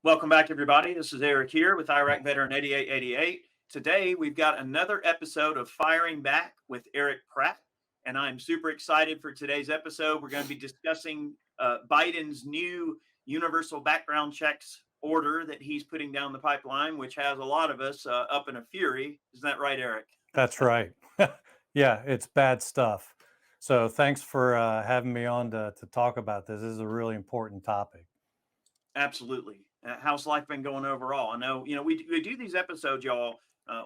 Welcome back, everybody. This is Eric here with Iraq Veteran 8888. Today, we've got another episode of Firing Back with Erich Pratt, and I'm super excited for today's episode. We're going to be discussing Biden's new universal background checks order that he's putting down the pipeline, which has a lot of us up in a fury. Isn't that right, Eric? That's right. Yeah, it's bad stuff. So thanks for having me on to talk about this. This is a really important topic. Absolutely. How's life been going overall? I know, we do these episodes, y'all,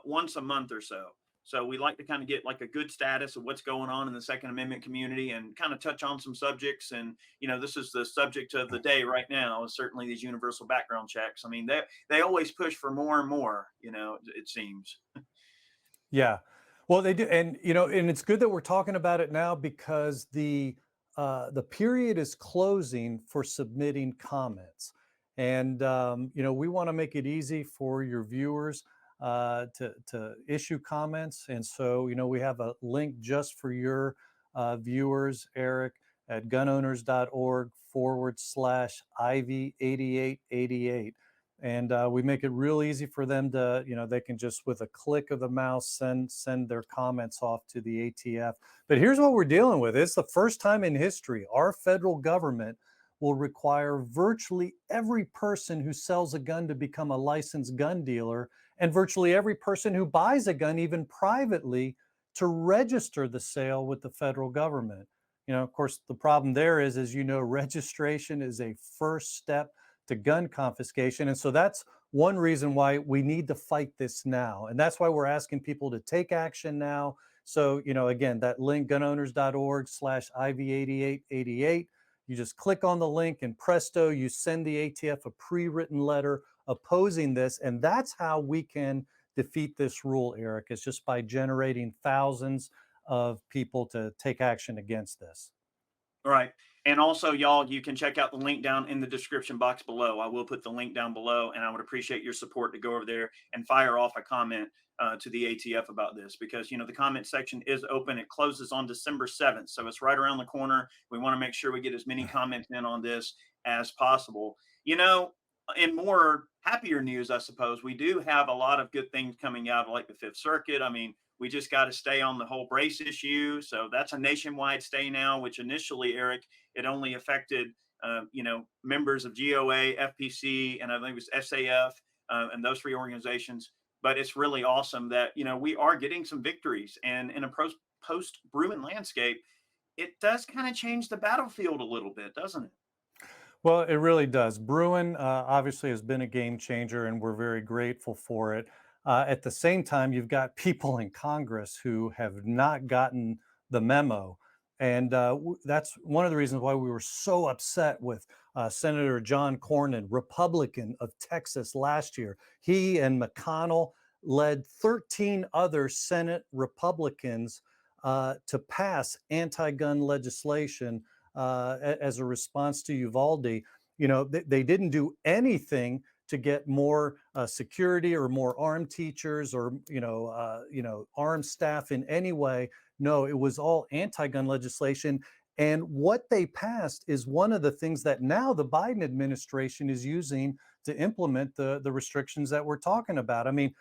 once a month or so. So we like to kind of get like a good status of what's going on in the Second Amendment community and kind of touch on some subjects. And, this is the subject of the day right now is certainly these universal background checks. I mean, they always push for more and more, it seems. Yeah. Well, they do. And, and it's good that we're talking about it now because the period is closing for submitting comments. And, we want to make it easy for your viewers to issue comments. And so, we have a link just for your viewers, Eric, at gunowners.org/IV8888. And we make it real easy for them to, they can just with a click of the mouse send their comments off to the ATF. But here's what we're dealing with. It's the first time in history our federal government will require virtually every person who sells a gun to become a licensed gun dealer, and virtually every person who buys a gun, even privately, to register the sale with the federal government. Of course, the problem there is, as registration is a first step to gun confiscation. And so that's one reason why we need to fight this now. And that's why we're asking people to take action now. So, again, that link, gunowners.org/IV8888. You just click on the link and presto, you send the ATF a pre-written letter opposing this. And that's how we can defeat this rule, Eric, is just by generating thousands of people to take action against this. Right. And also, y'all, you can check out the link down in the description box below. I will put the link down below, and I would appreciate your support to go over there and fire off a comment to the ATF about this because, the comment section is open. It closes on December 7th. So it's right around the corner. We want to make sure we get as many comments in on this as possible. In more happier news, I suppose, we do have a lot of good things coming out of like the Fifth Circuit. I mean, we just got to stay on the whole brace issue. So that's a nationwide stay now, which initially, Eric, it only affected, members of GOA, FPC, and I think it was SAF and those three organizations. But it's really awesome that, we are getting some victories. And in a post-Bruen landscape, it does kind of change the battlefield a little bit, doesn't it? Well, it really does. Bruen obviously has been a game changer, and we're very grateful for it. At the same time, you've got people in Congress who have not gotten the memo. And that's one of the reasons why we were so upset with Senator John Cornyn, Republican of Texas last year. He and McConnell led 13 other Senate Republicans to pass anti-gun legislation as a response to Uvalde. They didn't do anything to get more security or more armed teachers or armed staff in any way. No, it was all anti-gun legislation. And what they passed is one of the things that now the Biden administration is using to implement the restrictions that we're talking about. I mean,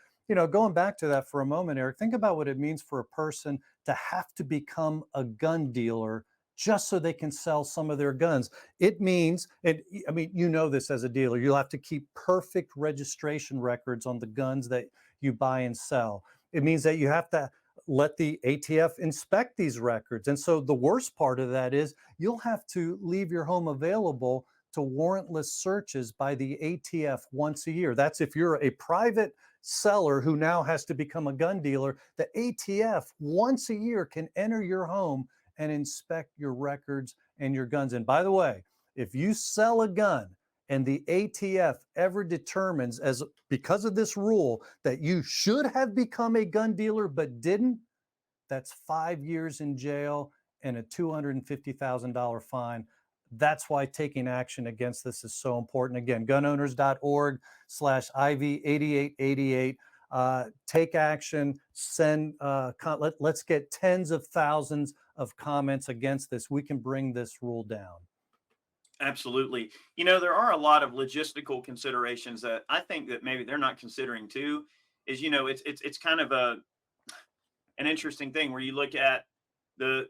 going back to that for a moment, Eric, think about what it means for a person to have to become a gun dealer just so they can sell some of their guns. It means, and I mean, this as a dealer, you'll have to keep perfect registration records on the guns that you buy and sell. It means that you have to let the ATF inspect these records. And so the worst part of that is you'll have to leave your home available to warrantless searches by the ATF once a year. That's if you're a private seller who now has to become a gun dealer. The ATF once a year can enter your home and inspect your records and your guns. And by the way, if you sell a gun and the ATF ever determines, as because of this rule, that you should have become a gun dealer but didn't, that's 5 years in jail and a $250,000 fine. That's why taking action against this is so important. Again, gunowners.org/IV8888. Take action, let's get tens of thousands of comments against this. We can bring this rule down. Absolutely. You know, there are a lot of logistical considerations that I think that maybe they're not considering too. Is, you know, it's kind of an interesting thing where you look at the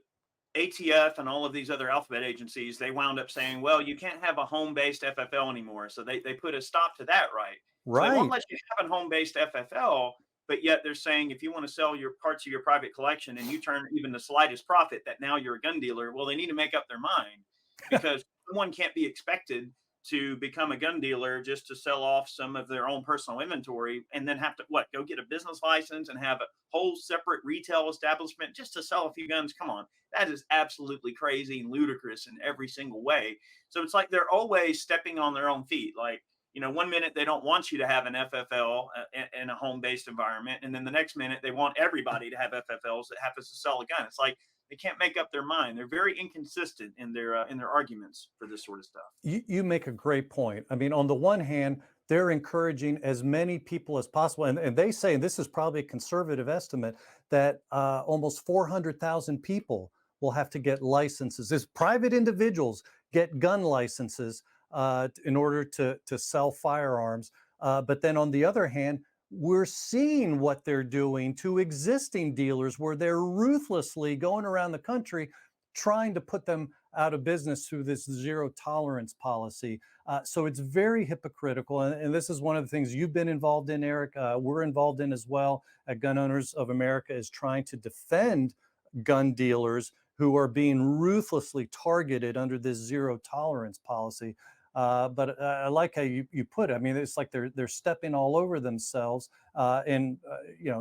ATF and all of these other alphabet agencies. They wound up saying, well, you can't have a home-based FFL anymore, so they put a stop to that, right? So they won't Right. let you have a home-based FFL, but yet they're saying if you want to sell your parts of your private collection and you turn even the slightest profit, that now you're a gun dealer. Well, they need to make up their mind, because someone can't be expected to become a gun dealer just to sell off some of their own personal inventory and then have to what, go get a business license and have a whole separate retail establishment just to sell a few guns. Come on, that is absolutely crazy and ludicrous in every single way. So it's like they're always stepping on their own feet. Like, you know, one minute they don't want you to have an FFL in a home-based environment, and then the next minute they want everybody to have FFLs that happens to sell a gun. It's like they can't make up their mind. They're very inconsistent in their arguments for this sort of stuff. You make a great point. I mean, on the one hand, they're encouraging as many people as possible. And they say, and this is probably a conservative estimate, that almost 400,000 people will have to get licenses as private individuals get gun licenses in order to sell firearms. But then on the other hand, we're seeing what they're doing to existing dealers where they're ruthlessly going around the country trying to put them out of business through this zero tolerance policy. So it's very hypocritical. And this is one of the things you've been involved in, Eric. We're involved in as well at Gun Owners of America, is trying to defend gun dealers who are being ruthlessly targeted under this zero tolerance policy. But I like how you put it. I mean, it's like they're stepping all over themselves, and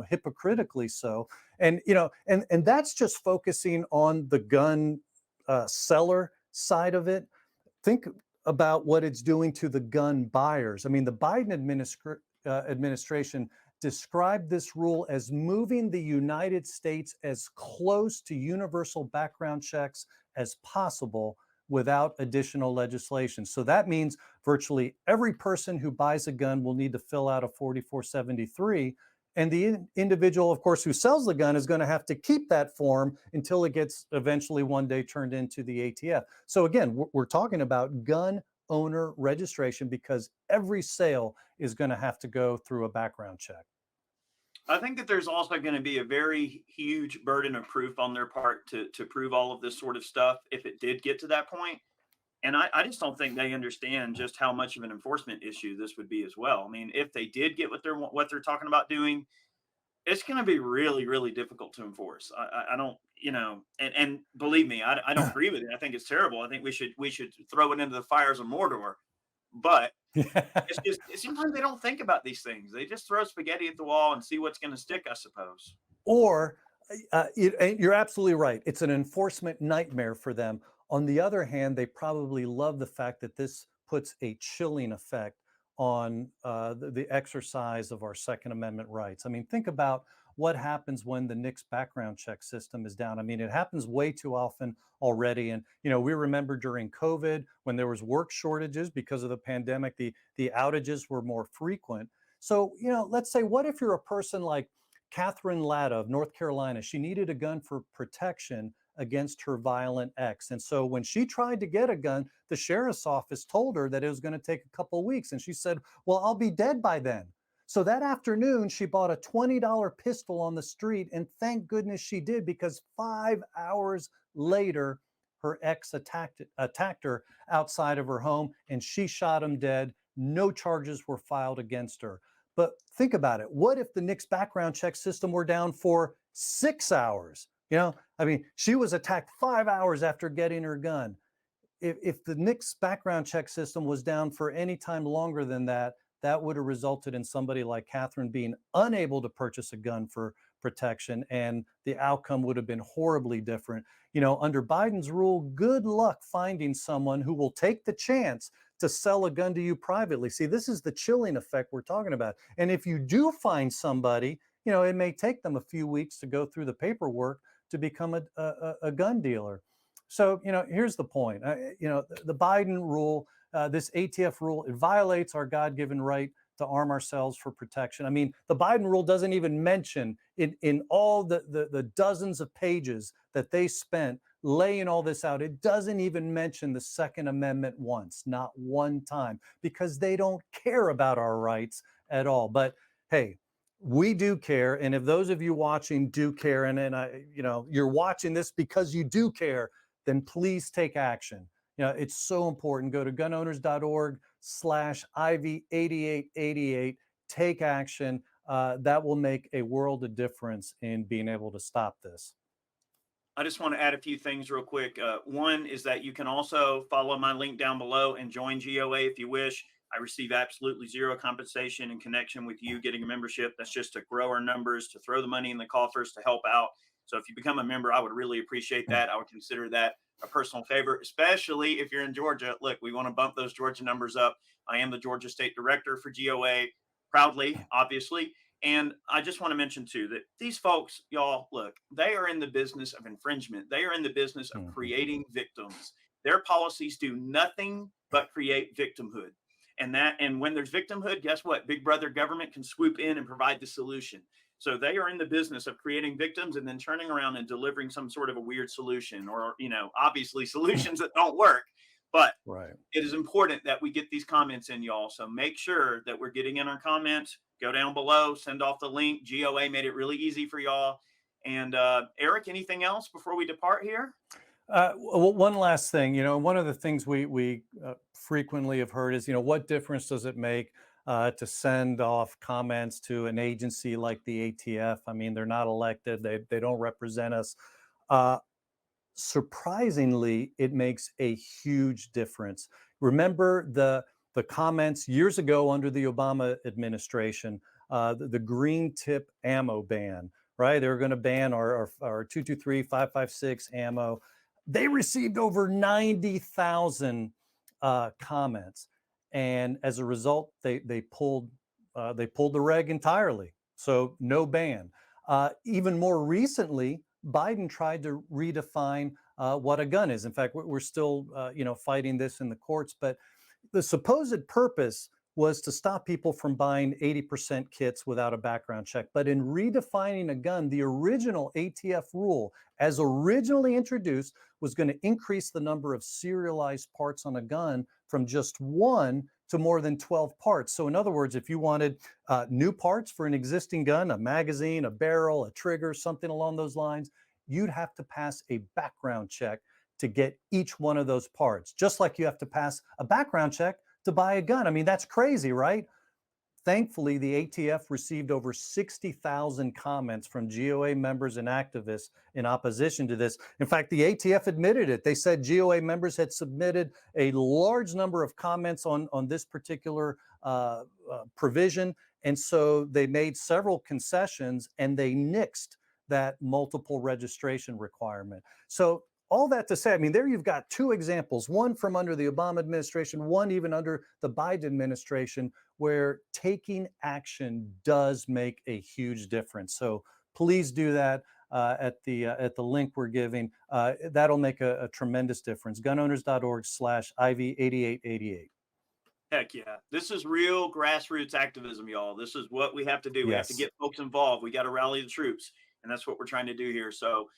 hypocritically so. And and that's just focusing on the gun seller side of it. Think about what it's doing to the gun buyers. I mean, the Biden administration described this rule as moving the United States as close to universal background checks as possible without additional legislation. So that means virtually every person who buys a gun will need to fill out a 4473. And the individual, of course, who sells the gun is going to have to keep that form until it gets eventually one day turned into the ATF. So again, we're talking about gun owner registration because every sale is going to have to go through a background check. I think that there's also going to be a very huge burden of proof on their part to prove all of this sort of stuff if it did get to that point. And I just don't think they understand just how much of an enforcement issue this would be as well. I mean, if they did get what they're talking about doing, it's going to be really, really difficult to enforce. I don't, you know, and believe me, I don't agree with it. I think it's terrible. I think we should throw it into the fires of Mordor. But it's just sometimes they don't think about these things. They just throw spaghetti at the wall and see what's going to stick, I suppose. Or you're absolutely right. It's an enforcement nightmare for them. On the other hand, they probably love the fact that this puts a chilling effect on the exercise of our Second Amendment rights. I mean, think about what happens when the NICS background check system is down. I mean, it happens way too often already. And we remember during COVID when there was work shortages because of the pandemic, the outages were more frequent. So, let's say, what if you're a person like Catherine Latta of North Carolina? She needed a gun for protection against her violent ex. And so when she tried to get a gun, the sheriff's office told her that it was going to take a couple of weeks. And she said, well, I'll be dead by then. So that afternoon, she bought a $20 pistol on the street. And thank goodness she did, because 5 hours later, her ex attacked her outside of her home and she shot him dead. No charges were filed against her. But think about it. What if the NICS background check system were down for 6 hours? I mean, she was attacked 5 hours after getting her gun. If the NICS background check system was down for any time longer than that, that would have resulted in somebody like Catherine being unable to purchase a gun for protection, and the outcome would have been horribly different. Under Biden's rule, good luck finding someone who will take the chance to sell a gun to you privately. See, this is the chilling effect we're talking about. And if you do find somebody, it may take them a few weeks to go through the paperwork to become a gun dealer. So, here's the point. The Biden rule, this ATF rule, it violates our God-given right to arm ourselves for protection. I mean, the Biden rule doesn't even mention in all the dozens of pages that they spent laying all this out. It doesn't even mention the Second Amendment once, not one time, because they don't care about our rights at all. But hey, we do care. And if those of you watching do care, and you're watching this because you do care, then please take action. It's so important. Go to gunowners.org/IV8888. Take action. That will make a world of difference in being able to stop this. I just want to add a few things real quick. One is that you can also follow my link down below and join GOA if you wish. I receive absolutely zero compensation in connection with you getting a membership. That's just to grow our numbers, to throw the money in the coffers, to help out. So if you become a member, I would really appreciate that. I would consider that a personal favor, especially if you're in Georgia. Look, we want to bump those Georgia numbers up. I am the Georgia State Director for GOA, proudly, obviously. And I just want to mention too that these folks, y'all, look, they are in the business of infringement. They are in the business of Mhm. creating victims. Their policies do nothing but create victimhood. And when there's victimhood, guess what? Big brother government can swoop in and provide the solution. So they are in the business of creating victims and then turning around and delivering some sort of a weird solution, or, obviously solutions that don't work. But Right. it is important that we get these comments in, y'all. So make sure that we're getting in our comments. Go down below, send off the link. GOA made it really easy for y'all. And Eric, anything else before we depart here? One last thing, one of the things we frequently have heard is, what difference does it make to send off comments to an agency like the ATF? I mean, they're not elected; they don't represent us. Uh, Surprisingly, it makes a huge difference. Remember the comments years ago under the Obama administration, the green tip ammo ban, right? They were going to ban our 223, 5.56 ammo. They received over 90,000 comments, and as a result, they pulled the reg entirely. So no ban. Even more recently, Biden tried to redefine what a gun is. In fact, we're still, fighting this in the courts. But the supposed purpose was to stop people from buying 80% kits without a background check. But in redefining a gun, the original ATF rule, as originally introduced, was going to increase the number of serialized parts on a gun from just one to more than 12 parts. So, in other words, if you wanted new parts for an existing gun, a magazine, a barrel, a trigger, something along those lines, you'd have to pass a background check to get each one of those parts, just like you have to pass a background check to buy a gun. I mean, that's crazy, right? Thankfully, the ATF received over 60,000 comments from GOA members and activists in opposition to this. In fact, the ATF admitted it. They said GOA members had submitted a large number of comments on this particular provision. And so they made several concessions and they nixed that multiple registration requirement. So all that to say, I mean, there you've got two examples, one from under the Obama administration, one even under the Biden administration, where taking action does make a huge difference. So please do that at the link we're giving. That'll make a tremendous difference. Gunowners.org/IV8888. Heck yeah. This is real grassroots activism, y'all. This is what we have to do. We have to Yes, get folks involved. We got to rally the troops. And that's what we're trying to do here. So,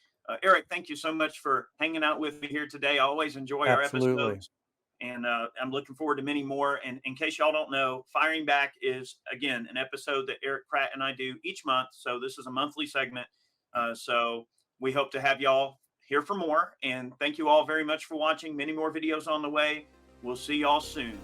Eric, thank you so much for hanging out with me here today. I always enjoy our absolutely. episodes. And I'm looking forward to many more. And in case y'all don't know, Firing Back is, again, an episode that Erich Pratt and I do each month. So this is a monthly segment. So we hope to have y'all here for more. And thank you all very much for watching. Many more videos on the way. We'll see y'all soon.